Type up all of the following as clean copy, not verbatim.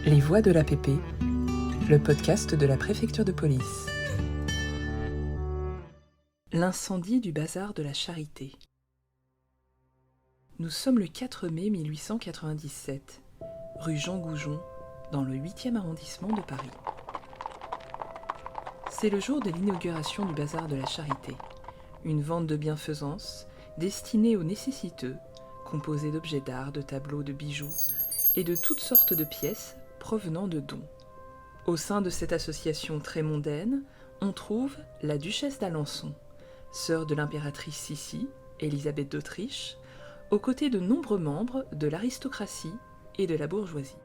Les Voix de l'APP, le podcast de la préfecture de police. L'incendie du bazar de la Charité. Nous sommes le 4 mai 1897, rue Jean Goujon, dans le 8e arrondissement de Paris. C'est le jour de l'inauguration du bazar de la Charité, une vente de bienfaisance destinée aux nécessiteux, composée d'objets d'art, de tableaux, de bijoux et de toutes sortes de pièces provenant de dons. Au sein de cette association très mondaine, on trouve la duchesse d'Alençon, sœur de l'impératrice Sissi, Élisabeth d'Autriche, aux côtés de nombreux membres de l'aristocratie et de la bourgeoisie.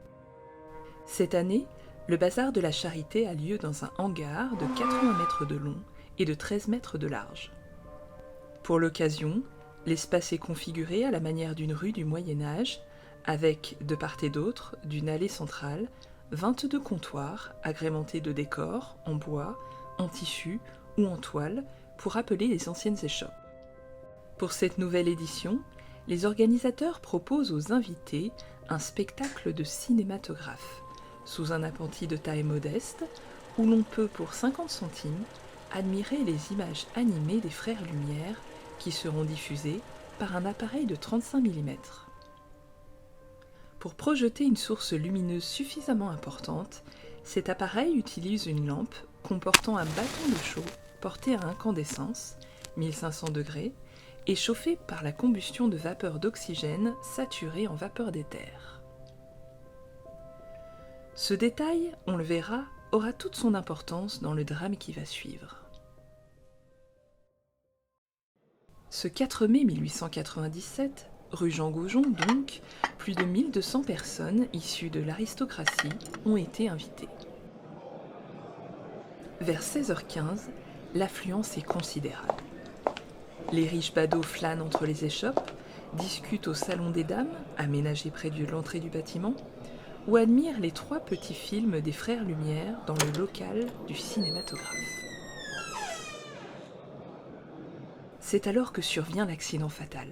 Cette année, le bazar de la Charité a lieu dans un hangar de 80 mètres de long et de 13 mètres de large. Pour l'occasion, l'espace est configuré à la manière d'une rue du Moyen-Âge, avec, de part et d'autre, d'une allée centrale, 22 comptoirs agrémentés de décors en bois, en tissu ou en toile pour rappeler les anciennes échoppes. Pour cette nouvelle édition, les organisateurs proposent aux invités un spectacle de cinématographe, sous un appentis de taille modeste, où l'on peut, pour 50 centimes, admirer les images animées des Frères Lumière qui seront diffusées par un appareil de 35 mm. Pour projeter une source lumineuse suffisamment importante, cet appareil utilise une lampe comportant un bâton de chaux porté à incandescence, 1500 degrés, et chauffé par la combustion de vapeur d'oxygène saturée en vapeur d'éther. Ce détail, on le verra, aura toute son importance dans le drame qui va suivre. Ce 4 mai 1897, rue Jean Goujon donc, plus de 1200 personnes issues de l'aristocratie ont été invitées. Vers 16h15, l'affluence est considérable. Les riches badauds flânent entre les échoppes, discutent au salon des dames, aménagé près de l'entrée du bâtiment, ou admirent les 3 petits films des Frères Lumière dans le local du cinématographe. C'est alors que survient l'accident fatal.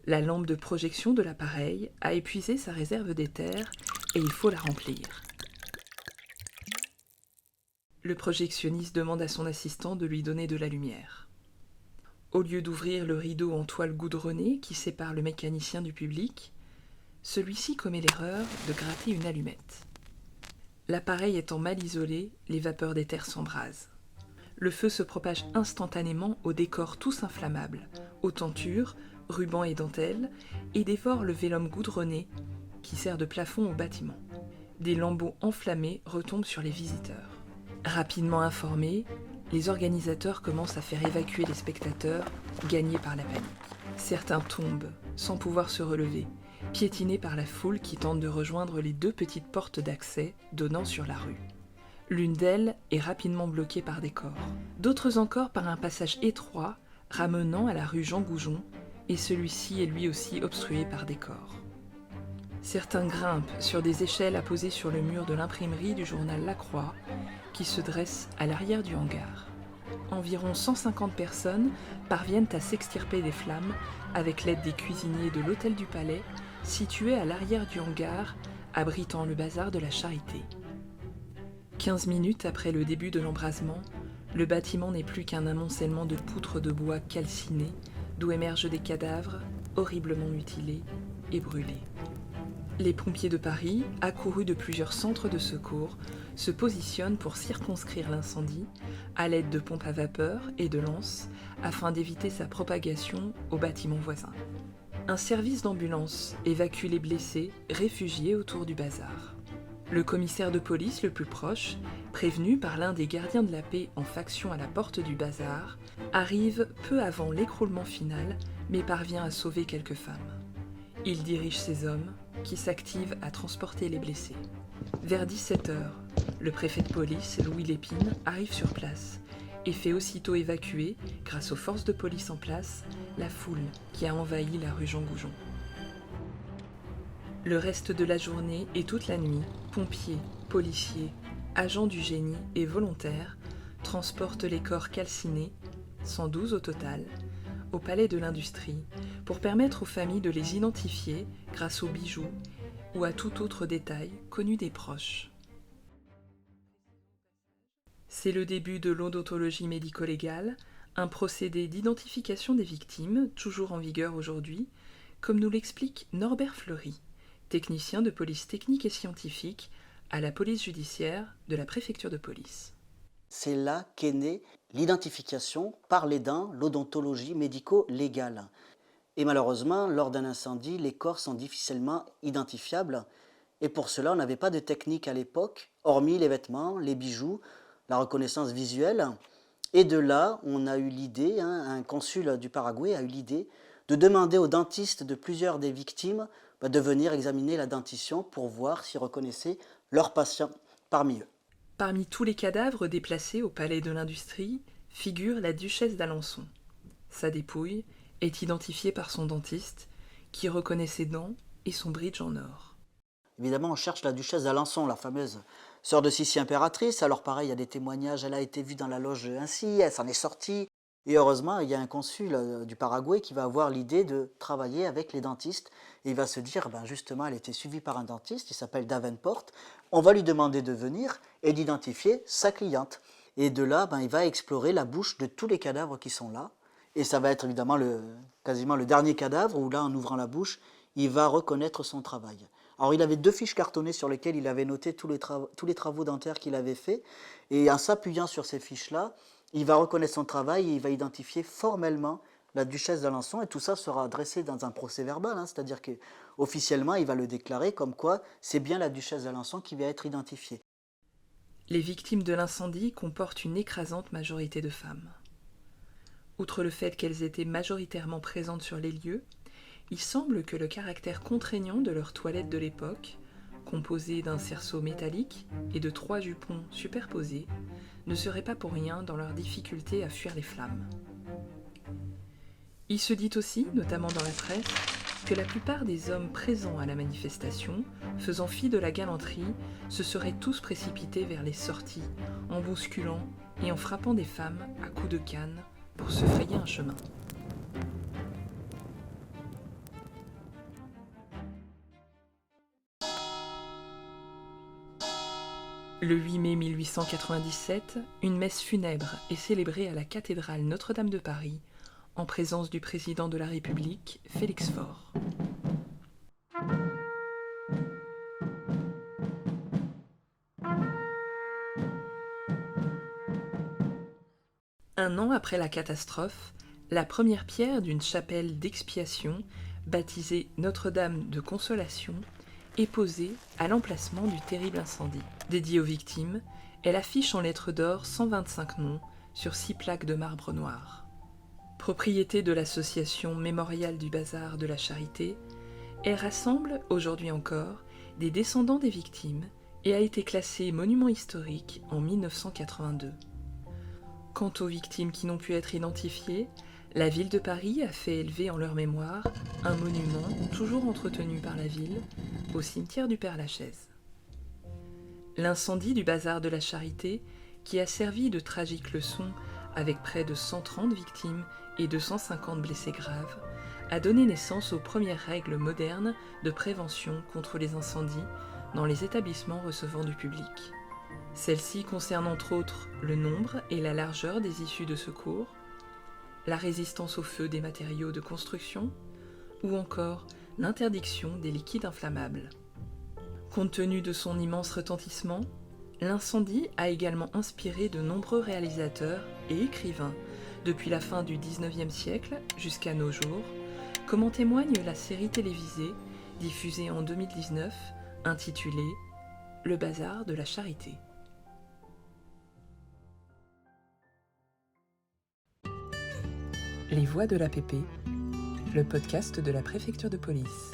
La lampe de projection de l'appareil a épuisé sa réserve d'éther et il faut la remplir. Le projectionniste demande à son assistant de lui donner de la lumière. Au lieu d'ouvrir le rideau en toile goudronnée qui sépare le mécanicien du public, celui-ci commet l'erreur de gratter une allumette. L'appareil étant mal isolé, les vapeurs d'éther s'embrasent. Le feu se propage instantanément aux décors tous inflammables, aux tentures, rubans et dentelles, et dévore le vélum goudronné qui sert de plafond au bâtiment. Des lambeaux enflammés retombent sur les visiteurs. Rapidement informés, les organisateurs commencent à faire évacuer les spectateurs, gagnés par la panique. Certains tombent, sans pouvoir se relever, piétinés par la foule qui tente de rejoindre les 2 petites portes d'accès donnant sur la rue. L'une d'elles est rapidement bloquée par des corps, d'autres encore par un passage étroit ramenant à la rue Jean Goujon, et celui-ci est lui aussi obstrué par des corps. Certains grimpent sur des échelles apposées sur le mur de l'imprimerie du journal La Croix, qui se dresse à l'arrière du hangar. Environ 150 personnes parviennent à s'extirper des flammes avec l'aide des cuisiniers de l'Hôtel du Palais, situé à l'arrière du hangar, abritant le bazar de la Charité. 15 minutes après le début de l'embrasement, le bâtiment n'est plus qu'un amoncellement de poutres de bois calcinées, d'où émergent des cadavres horriblement mutilés et brûlés. Les pompiers de Paris, accourus de plusieurs centres de secours, se positionnent pour circonscrire l'incendie à l'aide de pompes à vapeur et de lances afin d'éviter sa propagation aux bâtiments voisins. Un service d'ambulance évacue les blessés réfugiés autour du bazar. Le commissaire de police le plus proche, prévenu par l'un des gardiens de la paix en faction à la porte du bazar, arrive peu avant l'écroulement final, mais parvient à sauver quelques femmes. Il dirige ses hommes, qui s'activent à transporter les blessés. Vers 17h, le préfet de police, Louis Lépine, arrive sur place et fait aussitôt évacuer, grâce aux forces de police en place, la foule qui a envahi la rue Jean Goujon. Le reste de la journée et toute la nuit, pompiers, policiers, agents du génie et volontaires transportent les corps calcinés, 112 au total, au Palais de l'Industrie, pour permettre aux familles de les identifier grâce aux bijoux ou à tout autre détail connu des proches. C'est le début de l'odontologie médico-légale, un procédé d'identification des victimes, toujours en vigueur aujourd'hui, comme nous l'explique Norbert Fleury, technicien de police technique et scientifique à la police judiciaire de la préfecture de police. C'est là qu'est née l'identification par les dents, l'odontologie médico-légale. Et malheureusement, lors d'un incendie, les corps sont difficilement identifiables. Et pour cela, on n'avait pas de technique à l'époque, hormis les vêtements, les bijoux, la reconnaissance visuelle. Et de là, on a eu l'idée, un consul du Paraguay a eu l'idée de demander aux dentistes de plusieurs des victimes de venir examiner la dentition pour voir s'ils reconnaissaient leurs patients parmi eux. Parmi tous les cadavres déplacés au palais de l'Industrie figure la duchesse d'Alençon. Sa dépouille est identifiée par son dentiste, qui reconnaît ses dents et son bridge en or. Évidemment, on cherche la duchesse d'Alençon, la fameuse sœur de Sissi impératrice. Alors pareil, il y a des témoignages, elle a été vue dans la loge ainsi, elle s'en est sortie. Et heureusement, il y a un consul du Paraguay qui va avoir l'idée de travailler avec les dentistes. Et il va se dire, justement, elle était suivie par un dentiste, il s'appelle Davenport. On va lui demander de venir et d'identifier sa cliente. Et de là, il va explorer la bouche de tous les cadavres qui sont là. Et ça va être évidemment quasiment le dernier cadavre où là, en ouvrant la bouche, il va reconnaître son travail. Alors il avait 2 fiches cartonnées sur lesquelles il avait noté tous les travaux dentaires qu'il avait faits. Et en s'appuyant sur ces fiches-là, il va reconnaître son travail et il va identifier formellement la duchesse d'Alençon. Et tout ça sera dressé dans un procès verbal, c'est-à-dire qu'officiellement, il va le déclarer comme quoi c'est bien la duchesse d'Alençon qui va être identifiée. Les victimes de l'incendie comportent une écrasante majorité de femmes. Outre le fait qu'elles étaient majoritairement présentes sur les lieux, il semble que le caractère contraignant de leurs toilettes de l'époque, composées d'un cerceau métallique et de 3 jupons superposés, ne serait pas pour rien dans leur difficulté à fuir les flammes. Il se dit aussi, notamment dans la presse, que la plupart des hommes présents à la manifestation, faisant fi de la galanterie, se seraient tous précipités vers les sorties, en bousculant et en frappant des femmes à coups de canne pour se frayer un chemin. Le 8 mai 1897, une messe funèbre est célébrée à la cathédrale Notre-Dame de Paris, en présence du président de la République, Félix Faure. Un an après la catastrophe, la première pierre d'une chapelle d'expiation, baptisée Notre-Dame de Consolation, est posée à l'emplacement du terrible incendie. Dédiée aux victimes, elle affiche en lettres d'or 125 noms sur 6 plaques de marbre noir. Propriété de l'association mémoriale du Bazar de la Charité, elle rassemble, aujourd'hui encore, des descendants des victimes et a été classée monument historique en 1982. Quant aux victimes qui n'ont pu être identifiées, la ville de Paris a fait élever en leur mémoire un monument toujours entretenu par la ville au cimetière du Père-Lachaise. L'incendie du Bazar de la Charité, qui a servi de tragique leçon avec près de 130 victimes et 250 blessés graves, a donné naissance aux premières règles modernes de prévention contre les incendies dans les établissements recevant du public. Celles-ci concernent entre autres le nombre et la largeur des issues de secours, la résistance au feu des matériaux de construction ou encore l'interdiction des liquides inflammables. Compte tenu de son immense retentissement, l'incendie a également inspiré de nombreux réalisateurs et écrivains depuis la fin du XIXe siècle jusqu'à nos jours, comme en témoigne la série télévisée diffusée en 2019 intitulée « Le Bazar de la Charité ». Les Voix de l'APP, le podcast de la préfecture de police.